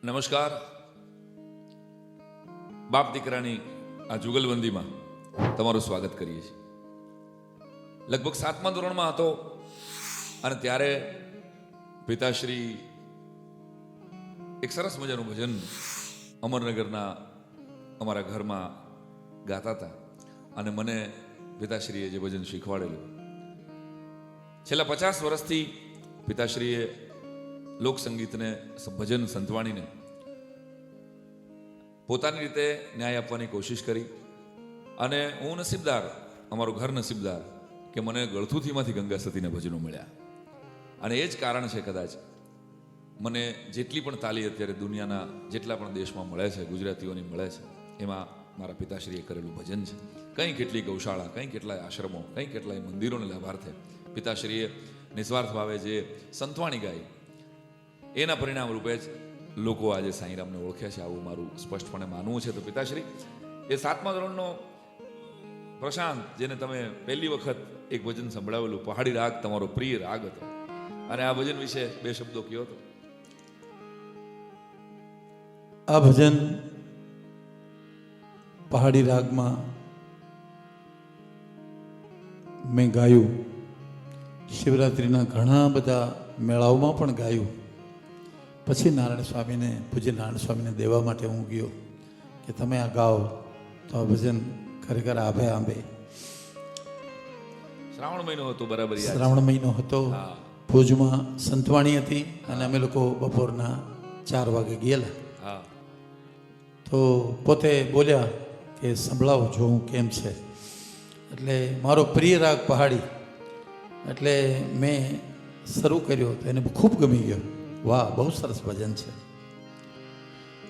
નમસ્કાર. બાપ દીકરાની આ જુગલબંધીમાં તમારું સ્વાગત કરીએ છીએ. લગભગ 7મા ધોરણમાં હતો અને ત્યારે પિતાશ્રી એક સરસ મજાનું ભજન અમરનગરના અમારા ઘરમાં ગાતા હતા અને મને પિતાશ્રીએ જે ભજન શીખવાડેલું, છેલ્લા 50 વર્ષથી પિતાશ્રીએ લોકસંગીતને, ભજન સંતવાણીને પોતાની રીતે ન્યાય આપવાની કોશિશ કરી અને હું નસીબદાર, અમારું ઘર નસીબદાર કે મને ગળથુથીમાંથી ગંગા સતીના ભજનો મળ્યા. અને એ જ કારણ છે કદાચ મને જેટલી પણ તાલી અત્યારે દુનિયાના જેટલા પણ દેશમાં મળે છે, ગુજરાતીઓની મળે છે, એમાં મારા પિતાશ્રીએ કરેલું ભજન છે. કંઈ કેટલી ગૌશાળા, કંઈ કેટલાય આશ્રમો, કંઈ કેટલાય મંદિરોને લાભાર્થે પિતાશ્રીએ નિસ્વાર્થ ભાવે જે સંતવાણી ગાઈ, એના પરિણામ રૂપે જ લોકો આજે સાંઈરામને ઓળખે છે, આવું મારું સ્પષ્ટપણે માનવું છે. તો પિતાશ્રી, એ 7મા ધોરણનો પ્રશાંત, જેને તમે પહેલી વખત એક ભજન સંભળાવેલું, પહાડી રાગ તમારો પ્રિય રાગ હતો, અને આ ભજન વિશે 2 શબ્દો કયો હતો. આ ભજન પહાડી રાગમાં મેં ગાયું. શિવરાત્રિના ઘણા બધા મેળાઓમાં પણ ગાયું. પછી નારાયણ સ્વામીને, પૂજ્ય નારાયણ સ્વામીને દેવા માટે હું ગયો કે તમે આ ગાઓ તો આ ભજન ખરેખર આભે આંબે. શ્રાવણ મહિનો હતો, બરાબર યાદ છે. શ્રાવણ મહિનો હતો. ભુજમાં સંતવાણી હતી અને અમે લોકો બપોરના 4 વાગે ગયેલા. તો પોતે બોલ્યા કે સંભળાવો જોઉં કેમ છે. એટલે મારો પ્રિય રાગ પહાડી, એટલે મેં શરૂ કર્યો તો એને ખૂબ ગમી ગયો. વાહ, બહુ સરસ ભજન છે.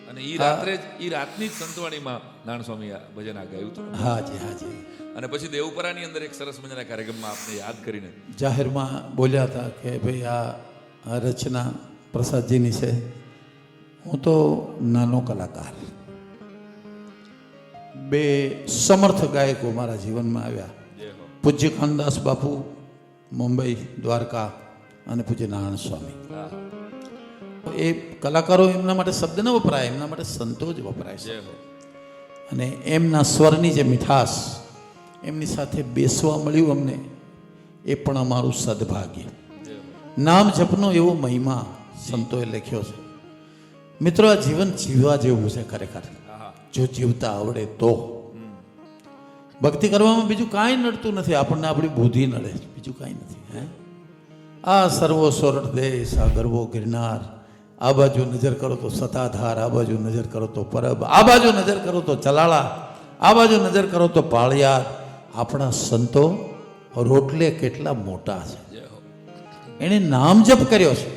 અને ઈ રાત્રે જ, ઈ રાતની જ સંતવાણીમાં નારાયણ સ્વામી ભજન આ ગાયું હતું. હાજી હાજી. અને પછી દેવપરાની અંદર એક સરસ મજાના કાર્યક્રમમાં આપને યાદ કરીને જાહેરમાં બોલ્યા હતા કે ભાઈ આ રચના પ્રસાદજીની છે. હું તો નાનો કલાકાર. 2 સમર્થ ગાયકો મારા જીવનમાં આવ્યા. પૂજ્ય ખાનદાસ બાપુ મુંબઈ દ્વારકા અને પૂજ્ય નારાયણ સ્વામી. એ કલાકારો, એમના માટે શબ્દ ન વપરાય, એમના માટે સંતો જ વપરાય છે. અને એમના સ્વરની જે મીઠાશ, એમની સાથે બેસવા મળ્યું અમને, એ પણ અમારું સદભાગ્ય. નામ જપનો એવો મહિમા સંતોએ લખ્યો છે. મિત્રો, આ જીવન જીવવા જેવું છે ખરેખર, જો જીવતા આવડે તો. ભક્તિ કરવામાં બીજું કાંઈ નડતું નથી, આપણને આપણી બુદ્ધિ નડે, બીજું કાંઈ નથી. હે, આ સર્વો સોરઠ દેશ, આ ગરવો ગિરનાર, આ બાજુ નજર કરો તો સતાધાર, આ બાજુ નજર કરો તો પરબ, આ બાજુ નજર કરો તો ચલાળા, આ બાજુ નજર કરો તો પાળિયાર. આપણા સંતો રોટલે કેટલા મોટા છે, એણે નામ જપ કર્યો છે.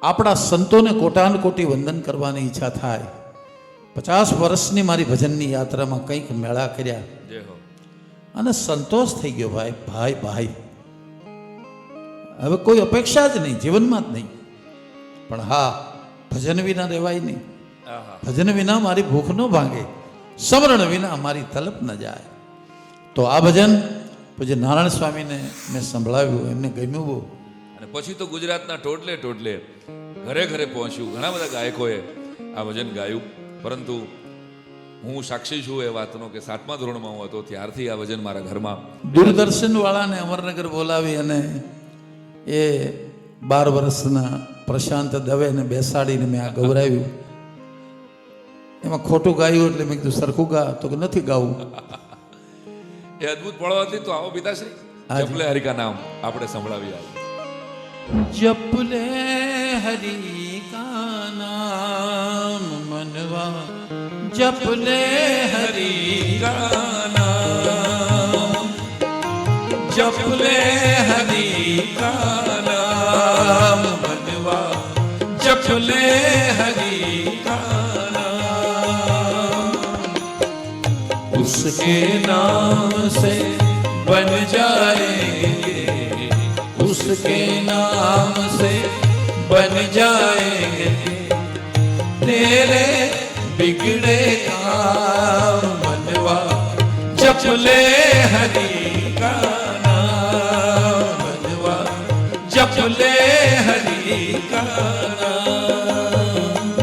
આપણા સંતોને કોટાન કોટી વંદન કરવાની ઈચ્છા થાય. 50 વર્ષની મારી ભજનની યાત્રામાં કંઈક મેળા કર્યા અને સંતોષ થઈ ગયો. ભાઈ ભાઈ ભાઈ, હવે કોઈ અપેક્ષા જ નહીં, જીવનમાં જ નહીં. પણ હા, ભજન વિના રહેવાય નહીં. ભજન વિના મારી ભૂખ ન ભાંગે, સમરણ વિના મારી તલપ ન જાય. તો આ ભજન પૂજ્ય નારાયણ સ્વામીને મેં સંભળાવ્યું, એમને ગમ્યું બહુ. અને પછી તો ગુજરાતના ટોટલે ટોટલે, ઘરે ઘરે પહોંચ્યું. ઘણા બધા ગાયકોએ આ ભજન ગાયું. પરંતુ હું સાક્ષી છું એ વાતનો કે 7મા ધોરણમાં હું હતો ત્યારથી આ ભજન મારા ઘરમાં. દૂરદર્શન વાળાને અમરનગર બોલાવી અને એ 12 વર્ષના પ્રશાંત દવેને બેસાડીને મેં આ ગૌરાવ્યું. એમાં ખોટું ગાયું એટલે મેં કીધું સરખું ગા, તો કે નથી ગાવું. એ અદભુત પળો હતી. તો આવો પિતાશ્રી, જપલે હરિકા નામ આપણે સંભળાવી આવો. જપલે હરી કા નામ મનવા, જપલે હરી કા નામ, જપલે હરી કા નામ મનવા, જપલે હરી કા નામ. उसके नाम से बन जाएंगे, उसके नाम से बन जाएंगे तेरे बिगड़े काम मनवा. जपले हरि का नाम मनवा, जपले हरि का नाम.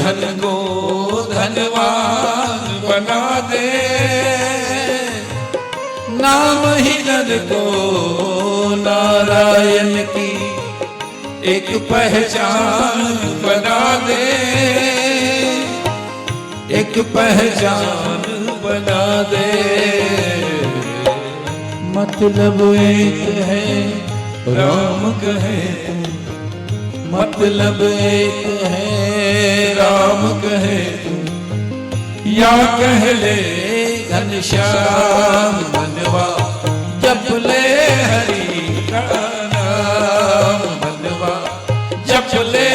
धन को धनवान बना दे, नाम ही नर को नारायण की एक पहचान बना दे, एक पहचान बना दे। मतलब एक है राम कहे मतलब एक है राम कहे या कह ले घनश्याम मनवा जप ले हरि का नाम मनवा जप ले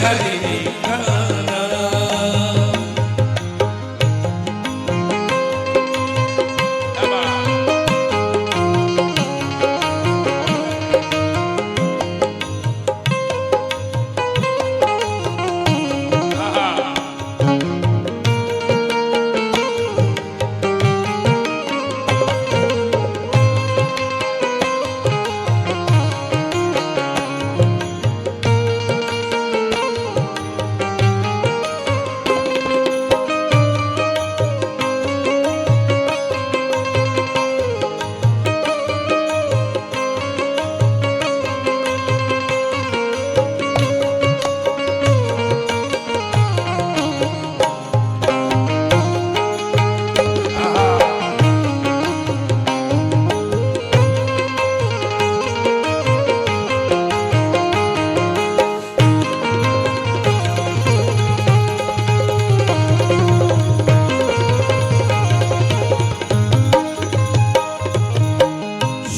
हरि का नाम।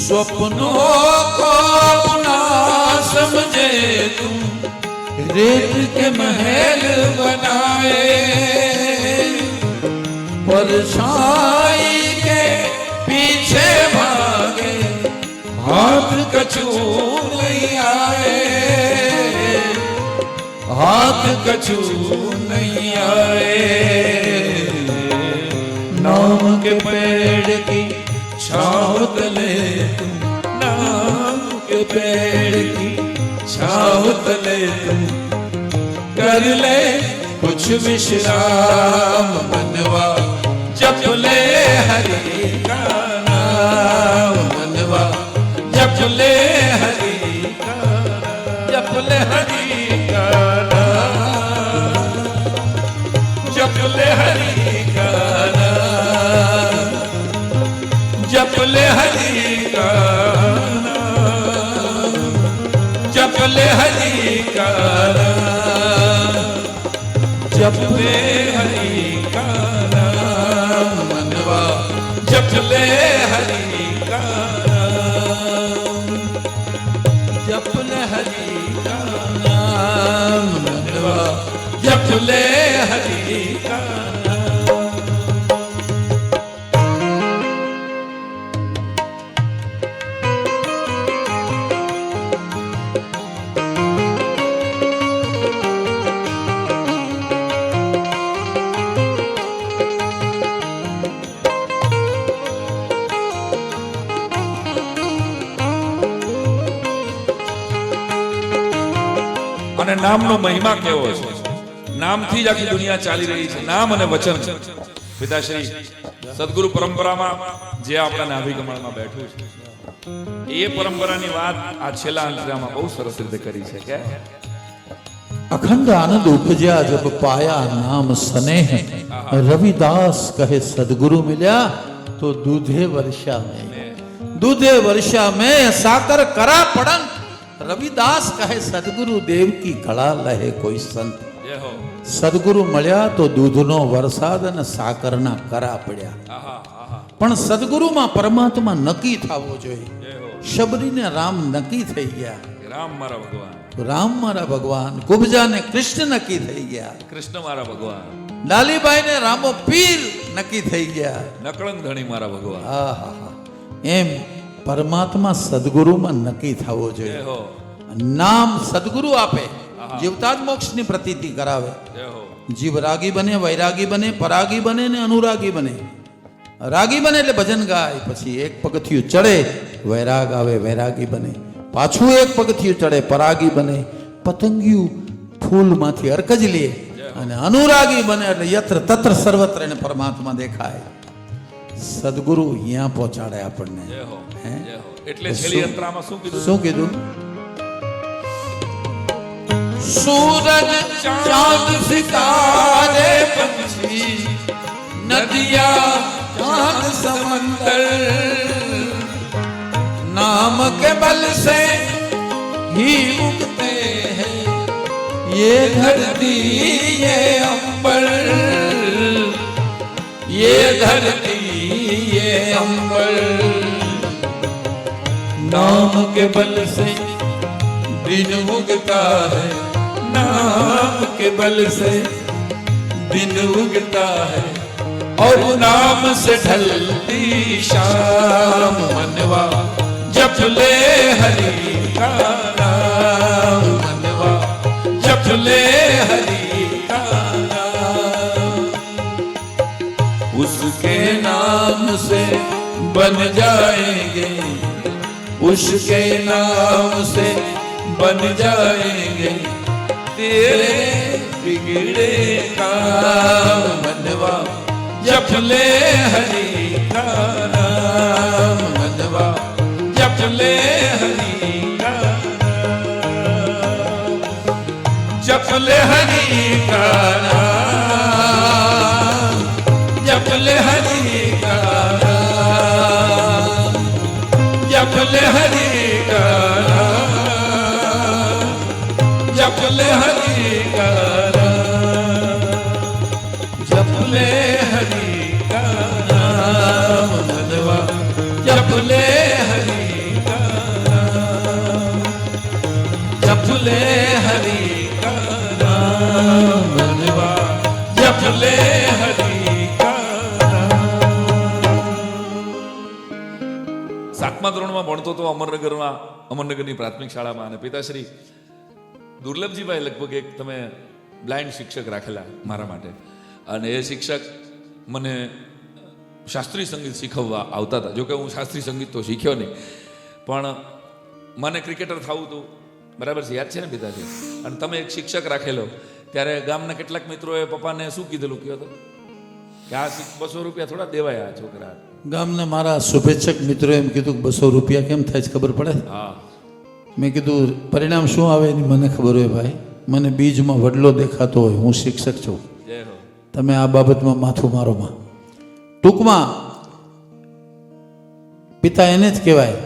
स्वप्नों को अपना समझे तुम रेत के महल बनाए, परछाई के पीछे भागे हाथ कछू नहीं आए, हाथ कछू नहीं आए। नाम के पेड़ की छाँव तले तुम, नाम के पेड़ की छाँव तले तुम कर ले कुछ विश्राम मनवा जप ले हरि का नाम मनवा जप ले हरि का जप ले हरि का नाम जप ले हरि का नाम जप ले हरि का नाम जप ले हरि का नाम जप ले हरि का नाम मनवा जप ले हरि का नाम जप ले हरि का नाम मनवा जप ले हरि का नाम। અને નામનો મહિમા કેવો છે, નામથી જ આખી દુનિયા ચાલી રહી છે, નામ અને વચન છે। પિતાશ્રી સદગુરુ પરંપરામાં જે આપણા નાભી કમળમાં બેઠું છે એ પરંપરાની વાત આ છેલ્લા અંતરામાં બહુ સરસ રીતે કરી છે કે अखंड आनंद उपजा जब पाया नाम स्नेह, रविदास कहे सदगुरु मिल्या तो दूधे वर्षा में, दूधे वर्षा में साकर करा पड़न, रविदास कहे सदगुरु देव की कड़ा लहे कोई संत। જય હો। સદગુરુ મળ્યા તો દૂધનો વરસાદ અને સાકરના કરા પડ્યા, આહા આહા પણ સદગુરુમાં પરમાત્મા નક્કી થવો જોઈએ। જય હો। શબરીને રામ નક્કી થઈ ગયા, રામ મારા ભગવાન, રામ મારા ભગવાન, કુબજાને કૃષ્ણ નક્કી થઈ ગયા, કૃષ્ણ મારા ભગવાન, લાલીબાઈને રામો પીર નક્કી થઈ ગયા। નકળંગ ધણી મારા ભગવાન। આહા, એમ પરમાત્મા સદગુરુમાં નક્કી થવો જય જોઈએ। હો। નામ સદગુરુ આપે, જીવતા જ મોક્ષની પ્રતીતિ કરાવે। જય હો। જીવ રાગી બને, વૈરાગી બને, પરાગી બને ને અનુરાગી બને। રાગી બને એટલે ભજન ગાય, પછી એક પગથિયું ચડે વૈરાગ આવે, વૈરાગી બને, પાછું એક પગથિયું ચડે પરાગી બને, પતંગિયું ફૂલમાંથી અરકજ લે અને અનુરાગી બને એટલે યત્ર તત્ર સર્વત્ર એને પરમાત્મા દેખાય. સદગુરુ અહીંયા પહોંચાડે આપણને. જય હો હે? જય હો. એટલે છેલ્લી અંતરામાં શું કીધું? શું કીધું? सूरज चांद सितारे पंछी नदियां चांद समंदर नाम के बल से ही उगते हैं ये धरती ये अंबर ये धरती ये अंबर नाम के बल से दिन उगता है नाम के बल से दिन उगता है और नाम से ढलती शाम मनवा जप ले हरि का नाम मनवा जप ले हरि का नाम उसके नाम से बन जाएंगे उसके नाम से बन जाएंगे तेरे बिगड़े काम मनवा जप ले हरि का नाम मनवा जप ले हरि का नाम जप ले हरि का नाम जप ले हरि का नाम जप ले हरि का नाम जप ले हरि का नाम जप ले हरि का नाम मनवा जप ले हरि का नाम जप ले हरि का नाम मनवा जप ले हरि का नाम. સાતમા ધોરણમાં ભણતો તો અમરનગરની પ્રાથમિક શાળામાં અને પિતાશ્રી દુર્લભજીભાઈ લગભગ એક તમે બ્લાઇન્ડ શિક્ષક રાખેલા મારા માટે અને એ શિક્ષક મને શાસ્ત્રીય સંગીત શીખવવા આવતા હતા. જોકે હું શાસ્ત્રીય સંગીત તો શીખ્યો નહીં પણ મને ક્રિકેટર થવું હતું બરાબર છે, યાદ છે ને પિતાજી? અને તમે એક શિક્ષક રાખેલો ત્યારે ગામના કેટલાક મિત્રોએ પપ્પાને શું કીધેલું કહ્યું હતું કે આ 200 રૂપિયા થોડા દેવાય આ છોકરા. ગામના મારા શુભેચ્છક મિત્રો એમ કીધું કે 200 રૂપિયા કેમ થાય છે ખબર પડે? હા, મેં કીધું પરિણામ શું આવે એની મને ખબર હોય ભાઈ, મને બીજમાં વડલો દેખાતો હોય, હું શિક્ષક છું, જય હો. તમે આ બાબતમાં માથું મારોમાં. ટૂંકમાં પિતા એને જ કહેવાય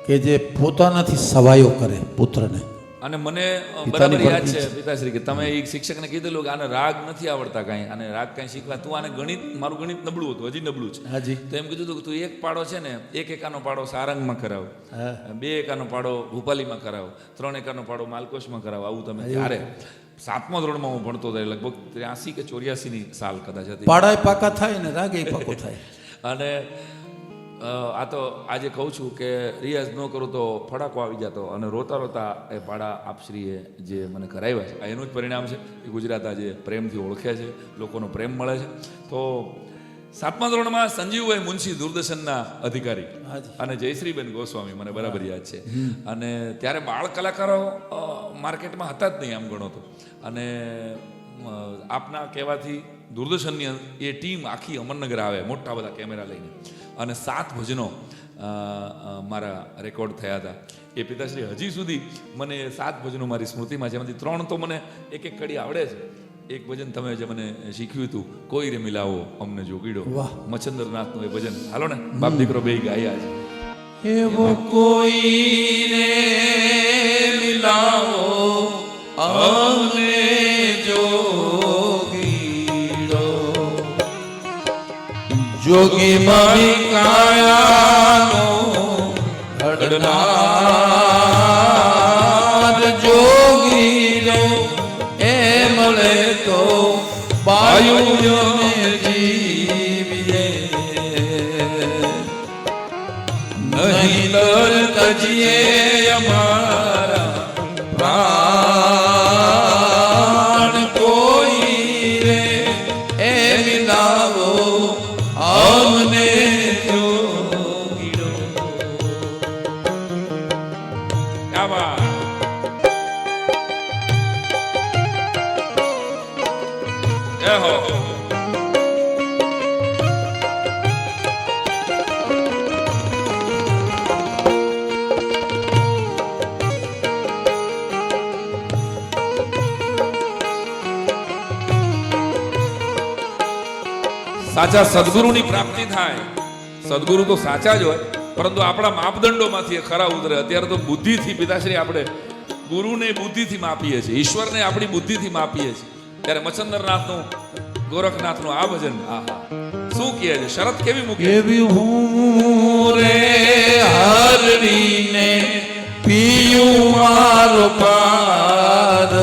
કે જે પોતાનાથી સવાયો કરે પુત્રને. અને મને પિતાની બરાબર યાદ પરથી છે પિતાશ્રી કે તમે એક શિક્ષકને કીધેલું કે આને રાગ નથી આવડતા કાંઈ, આને રાગ કાંઈ શીખવા, તું આને ગણિત, મારું ગણિત નબળું હતું, હજી નબળું છે. હાજી. તો એમ કીધું હતું કે તું એક પાડો છે ને, એક એકાનો પાડો સારંગમાં કરાવ, હા. 2 એકાનો પાડો ભૂપાલીમાં કરાવ, 3 એકાનો પાડો માલકોશમાં કરાવ. આવું તમે ત્યારે 7મા ધોરણમાં હું ભણતો હતો, લગભગ 83 કે 84 ની સાલ કદાચ હતી. પાડાય પાકા થાય ને રાગે પાકો થાય. અને આ તો આજે કહું છું કે રિયાઝ ન કરું તો ફડાકો આવી જતો અને રોતા રોતા એ પાડા આપશ્રીએ જે મને કરાવ્યા છે આ એનું જ પરિણામ છે કે ગુજરાત આજે પ્રેમથી ઓળખ્યા છે, લોકોનો પ્રેમ મળે છે. તો 7મા ધોરણમાં સંજીવભાઈ મુનશી દૂરદર્શનના અધિકારી અને જયશ્રીબેન ગોસ્વામી મને બરાબર યાદ છે. અને ત્યારે બાળ કલાકારો માર્કેટમાં હતા જ નહીં આમ ગણો તો. અને આપના કહેવાથી દૂરદર્શનની એ ટીમ આખી અમરનગર આવે મોટા બધા કેમેરા લઈને અને 7 ભજનો મારા રેકોર્ડ થયા હતા. એ પિતાશ્રી હજી સુધી મને 7 ભજનો મારી સ્મૃતિમાં છે, એમાંથી 3 તો મને એક એક કડી આવડે છે. એક ભજન તમે જે મને શીખ્યું હતું, કોઈ રે મિલાવો અમને જોગીડો, મચ્છંદરનાથનું એ ભજન. હાલો ને બાપ દીકરો બે ગાયા છે. એવો કોઈ રે મિલાવો અમને જોગીડો, જોગી મારી કાયાનો હડનાર જોગીડો, એ મળે તો બાયુને જીવીએ, નહીં તર તજીએ અમારા પ્રાણ. કોઈ રે એ મિલાવો અમને જોગીડો. સાચા સદગુરુની પ્રાપ્તિ થાય. સદગુરુ તો સાચા જ હોય, પરંતુ આપણા માપદંડોમાંથી એ ખરા ઉતરે. અત્યારે તો બુદ્ધિથી પિતાશ્રી આપણે ગુરુને બુદ્ધિથી માપીએ છીએ, ઈશ્વરને આપણી બુદ્ધિથી માપીએ છીએ. ત્યારે મચ્છંદરનાથનું, ગોરખનાથનું આ ભજન આહા શું કહે છે, શરત કેવી મૂકે? એવી હું રે હરડીને પિયું મારો પારધી,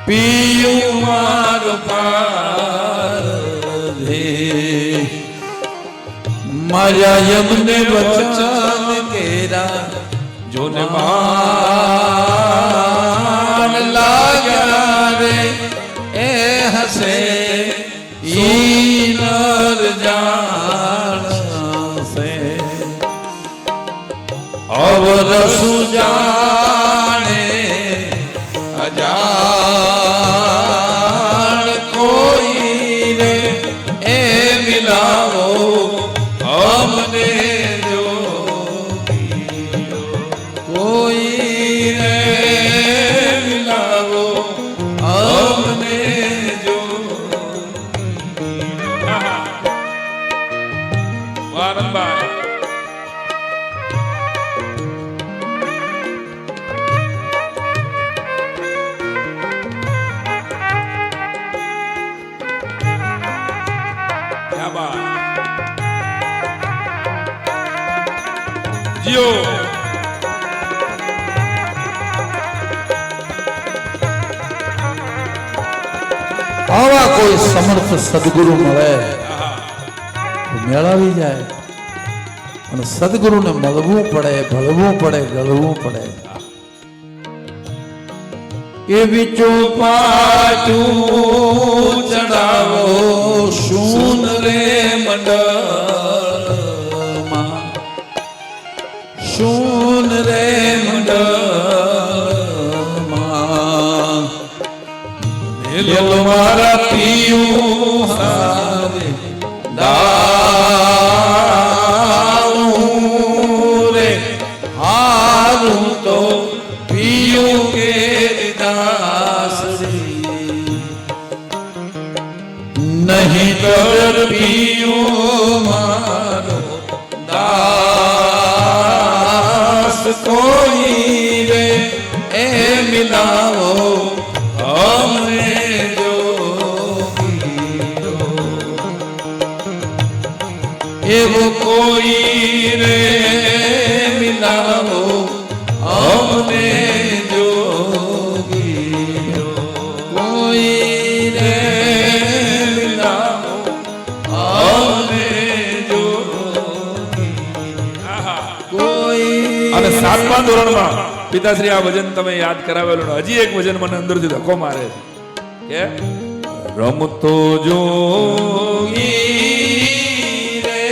પિયું મારો પારધી, મારા યમને વચન કેરા જોને માન લાગ્યા રે એ હસે ઈનર જાણસે, અવરસુ જાણે અજાણ કોઈ રે એ મિલાવો અમને જો કોઈ રે મિલાવો અમને જો. આનંદભાઈ જીઓ. આવા કોઈ સમર્થ સદગુરુ મળે તો મેળવી જાય, અને સદગુરુને મળવું પડે, ભળવું પડે, ગળવું પડે. એવી ચોપાટું ચડાવો શૂન રે મંડળમાં, શૂન રે મંડળમાં, લેલો મારા પિયું હારે દારૂ રે હારું તો પિયું કે દાસરી, નહીં તો પિયું મારો દાસ કોઈ રે એ મિલાવો અમને એવો કોઈ રે મિલાવો અમને જોગીરો, કોઈ રે મિલાવો અમને જોગી. અને 7મા ધોરણમાં પિતાશ્રી આ ભજન તમે યાદ કરાવેલું ને હજી એક ભજન મને અંદરથી ધક્કો મારે છે કે રમતો જોગી રે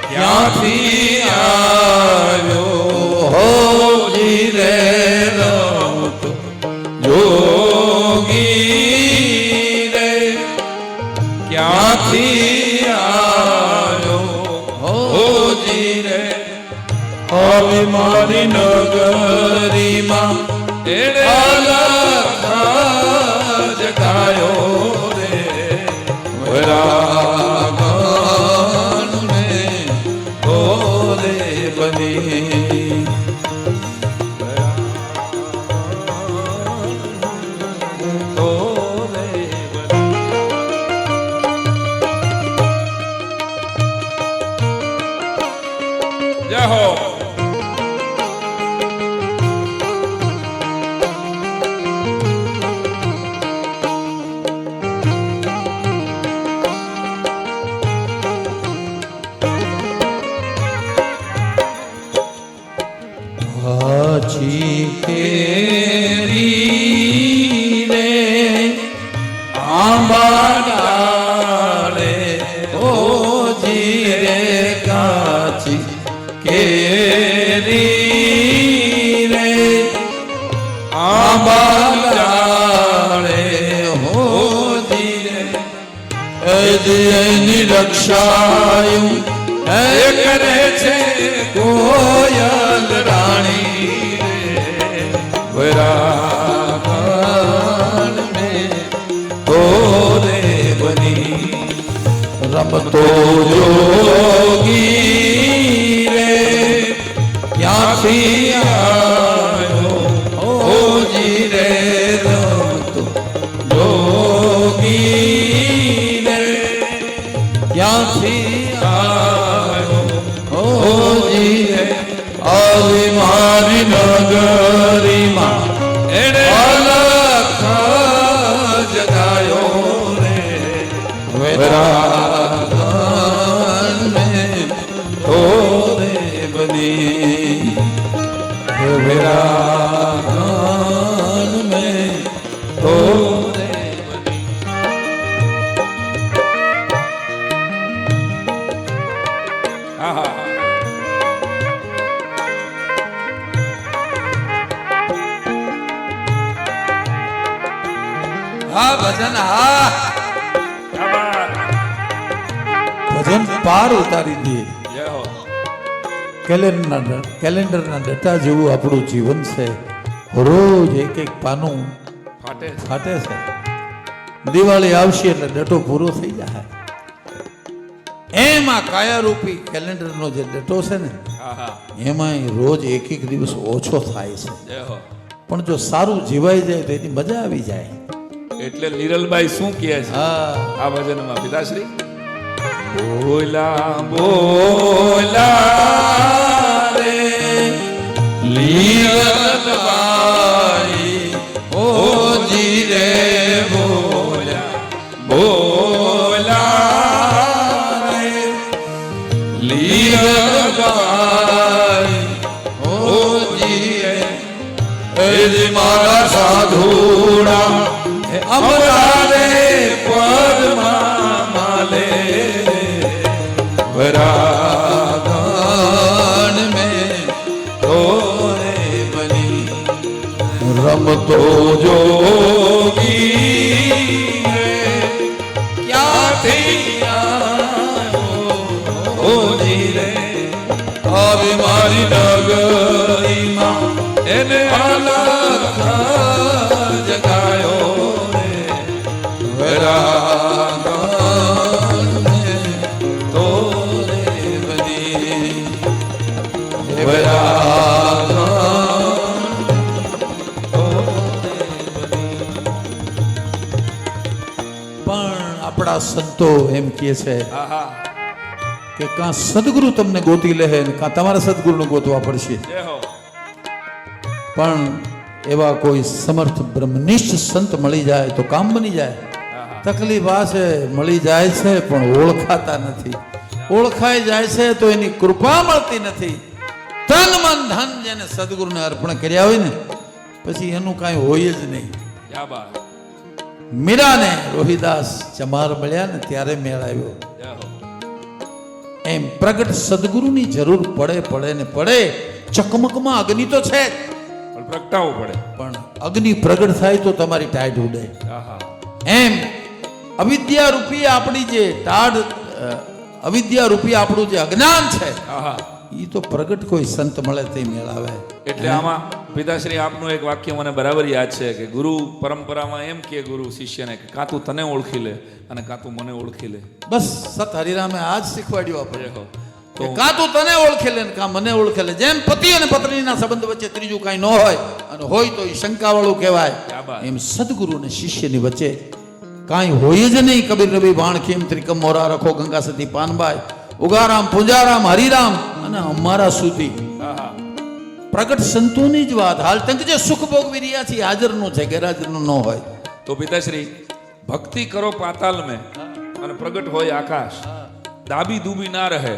ક્યાંથી આવ્યો હોજી રે, રમતો જોગી રે ક્યાંથી આવ્યો હોજી રે, હવે મારી નગરીમાં જગાયો રે વરાગણ ને ઓરે બની. જય હો. હાચી કેરી રે આંબા ડાળે ઓજી રે, કાચી કેરી રે આંબા ડાળે હોજી રે, એની રક્ષાયું એ કરે છે કોયલ રાણી રે વરાગણ ને ઓ રે બની રમતો જોગી રે ક્યાંથી આવ્યો ઓજી રે રમતો જોગી રે ક્યાંથી આવ્યો ઓજી રે આવી મારી નગરીમાં એણે અલખ જગાયો રે વેરાગન મેં તો રે બની વેરાગન મેં તો રે બની આહા હા ભજન હા આભાર. ભજન પાર ઉતારી દે જય હો. કેલેન્ડરના ડટા જેવું આપણું જીવન છે રોજ એક એક પાનું ફાટે છે. ફાટે છે દિવાળી આવશે એટલે ડટો પૂરો થઈ જાય એમાં કાયારૂપી કેલેન્ડરનો જે ડટો છે ને આહા એમાં રોજ એક એક દિવસ ઓછો થાય છે જય હો. પણ જો સારું જીવાઈ જાય તો એની મજા આવી જાય એટલે લીરલબાઈ શું કહે છે હા આ ભજનમાં પિતાશ્રી? બોલા બોલા રે લીલબાઈ ઓજી રે બોલ્યા બોલા રે લીલબાઈ ઓજી રે એ મારા સાધુડા અમરારે પદમાં માલે વરાગન મેં તોરે બની રમતો જોગી રે ક્યાંથી આવ્યો ઓજી રે આવી મારી નગરીમાં એને અલખ જગાયો રે વેરાગન મેં તોરે બની વેરાગન પણ આપણા સંતો એમ કહે છે આહા કે કાં સદગુરુ તમને ગોતી લે ને કાં તમારા સદગુરુને ગોતવા પડશે જય હો. પણ એવા કોઈ સમર્થ બ્રહ્મનિષ્ઠ સંત મળી જાય તો કામ બની જાય આહા તકલીફ આ છે મળી જાય છે પણ ઓળખાતા નથી ઓળખાઈ જાય છે તો એની કૃપા મળતી નથી તન મન ધન જેને સદગુરુને અર્પણ કર્યા હોય ને પછી એનું કાંઈ હોય જ નહીં ક્યા બાત. મીરાને રોહિદાસ ચમાર મળ્યા ને ત્યારે મેળ આવ્યો જય હો. એમ પ્રગટ સદગુરુની જરૂર પડે ને પડે ચકમકમાં અગ્નિ તો છે જ, પણ પ્રગટાવવું પડે. પણ અગ્નિ પ્રગટ થાય તો તમારી ટાઢ ઉડે આહા એમ અવિદ્યા રૂપી આપણી જે ટાઢ અવિદ્યા રૂપી આપણું જે અજ્ઞાન છે આહા એ તો પ્રગટ કોઈ સંત મળે તે મેળાવે એટલે આમાં પિતાશ્રી આપનું એક વાક્ય મને બરાબર યાદ છે કે ગુરુ પરંપરામાં એમ કે ગુરુ શિષ્યને કે કાં તું તને ઓળખી લે અને કાં તું મને ઓળખી લે. બસ સત હરિરામે આ જ શીખવાડ્યું આપણે જય હો. કે કાં તું તને ઓળખે લે ને કાં મને ઓળખે લે જેમ પતિ અને પત્નીના સંબંધ વચ્ચે ત્રીજું કાંઈ ન હોય અને હોય તો એ શંકાવાળું કહેવાય ક્યા બાત. એમ સદગુરુ અને શિષ્યની વચ્ચે કાંઈ હોય જ નહીં. કબીર રવિ ભાણખીમ ત્રિકમ મોરા રખો ગંગા સતી પાનબાઈ ઉગારામ પૂંજારામ હરિરામ અને અમારા સુધી આહા પ્રગટ સંતોની જ વાત હાલ તંક જે સુખ ભોગવી રહ્યા છે હાજરનું છે ગેરહાજરનું ન હોય તો પિતાશ્રી ભક્તિ કરો પાતાલ મેં અને પ્રગટ હોય આકાશ, દાબી દૂબી ના રહે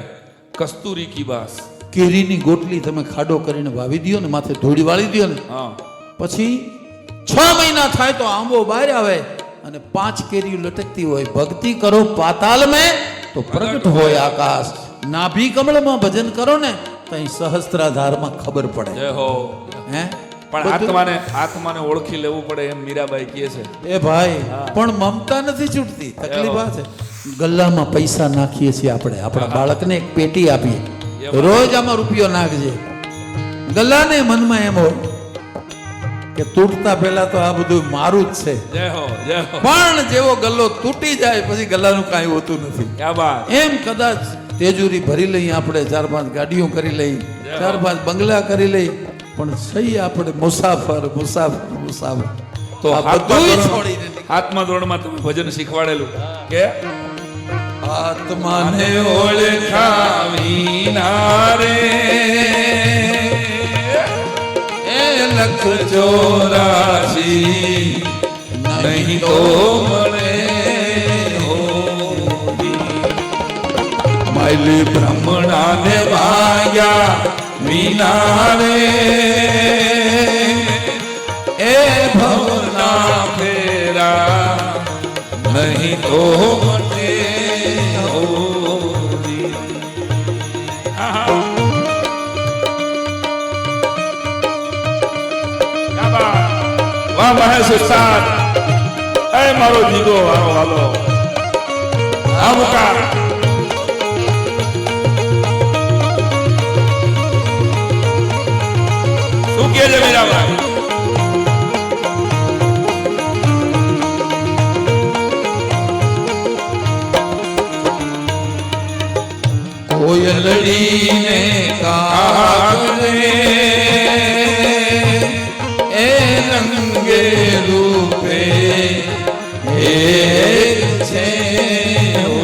કસ્તુરી કી બાસ. કેરીની ગોટલી તમે ખાડો કરીને વાવી દો ને માથે ધૂળી વાળી દો ને હા પછી 6 મહિના થાય તો આંબો બહાર આવે અને 5 કેરીઓ લટકતી હોય. ભક્તિ કરો પાતાલ મેં તો પ્રગટ હોય આકાશ. નાભી કમળમાં ભજન કરો ને તો અહીં સહસ્ત્રાધારમાં ખબર પડે. જય હો. હે પણ આત્માને ઓળખી લેવું પડે એમ મીરાબાઈ કહે છે. એ ભાઈ પણ મમતા નથી છૂટતી. તકલીફ આ છે ગલ્લામાં પૈસા નાખીએ છીએ આપણે આપણા બાળકને એક પેટી આપીએ રોજ આમાં રૂપિયો નાખજે. ગલ્લાને મનમાં એમ હોય કે તૂટતા પહેલા તો આ બધું મારું જ છે, જય હો જય હો. પણ જેવો ગલ્લો તૂટી જાય પછી ગલ્લાનું કાંઈ હોતું નથી. ક્યા બાત. એમ કદાચ તેજુરી ભરી લઈએ આપણે, 4-5 ગાડીઓ કરી લઈ, 4-5 બંગલા કરી લઈ, પણ સહી આપણે મુસાફર મુસાફર મુસાફર તો આ બધુંય છોડીને હાથમાં ધોરણમાં તમે ભજન શીખવાડેલું કે આત્માને ઓળખાવી નારે એ લખ 84 નહીં તો મળે માયલી બ્રહ્મણાને ભાગ્યા વિનારે એ ભવના ફેરા નહીં તો મળે હોરી. આહા. ક્યા બાત. વાહ મહેશ ઉસ્તાદ, એ મારો જીગો વાળો વાલો આવકાર. શું કહે છે મીરાબાઈ? કોયલડીને કાગરે એ રંગે રૂપે એક છે ઓ.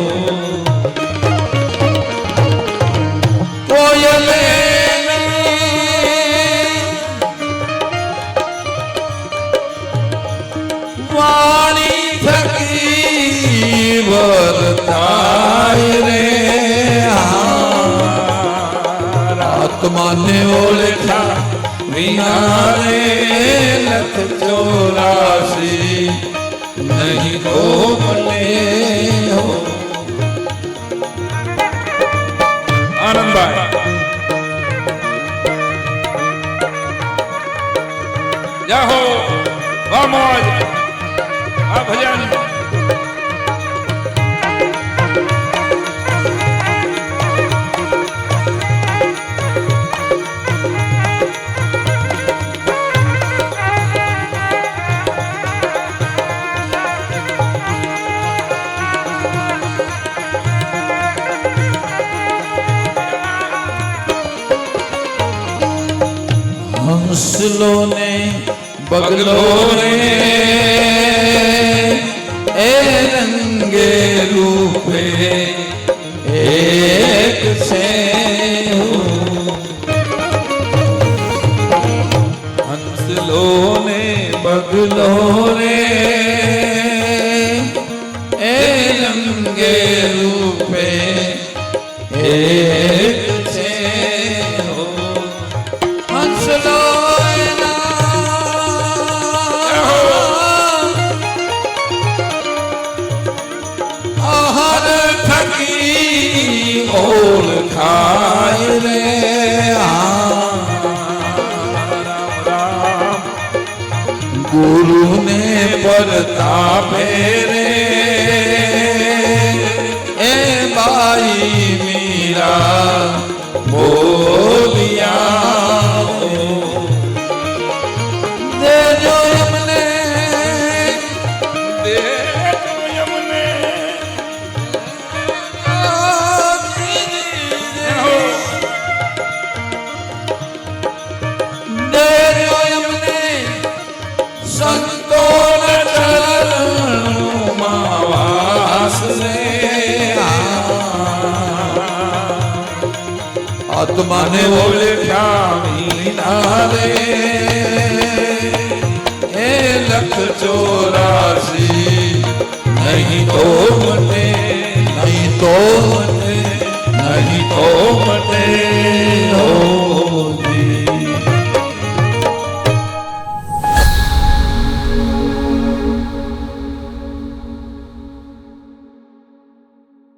કોયલે વાણી થકી વર્તાય રે, આત્માને ઓળખ્યા વિનારે લખ 84 નહીં તો મળે હો. આનંદભાઈ જાહો વાહ મોજ આ ભજન. હંસલો ને બગલો રે એ રંગે રૂપે એક છે હો. હંસલો ને બગલો રે એ રંગે રૂપે એક છે હો. હંસલો આહાર થકી ઓળખાય રે, ગુરુને પરતાપે રે એ બાઈ મીરા બોલિયા. દેજો એમને દેજો એમને સંતોના ચરણોમાં વાસ રે, આત્માને ઓળખ્યા વિનારે એ લખ 84 નહીં તો મળે, નહીં તો મળે, નહીં તો મળે.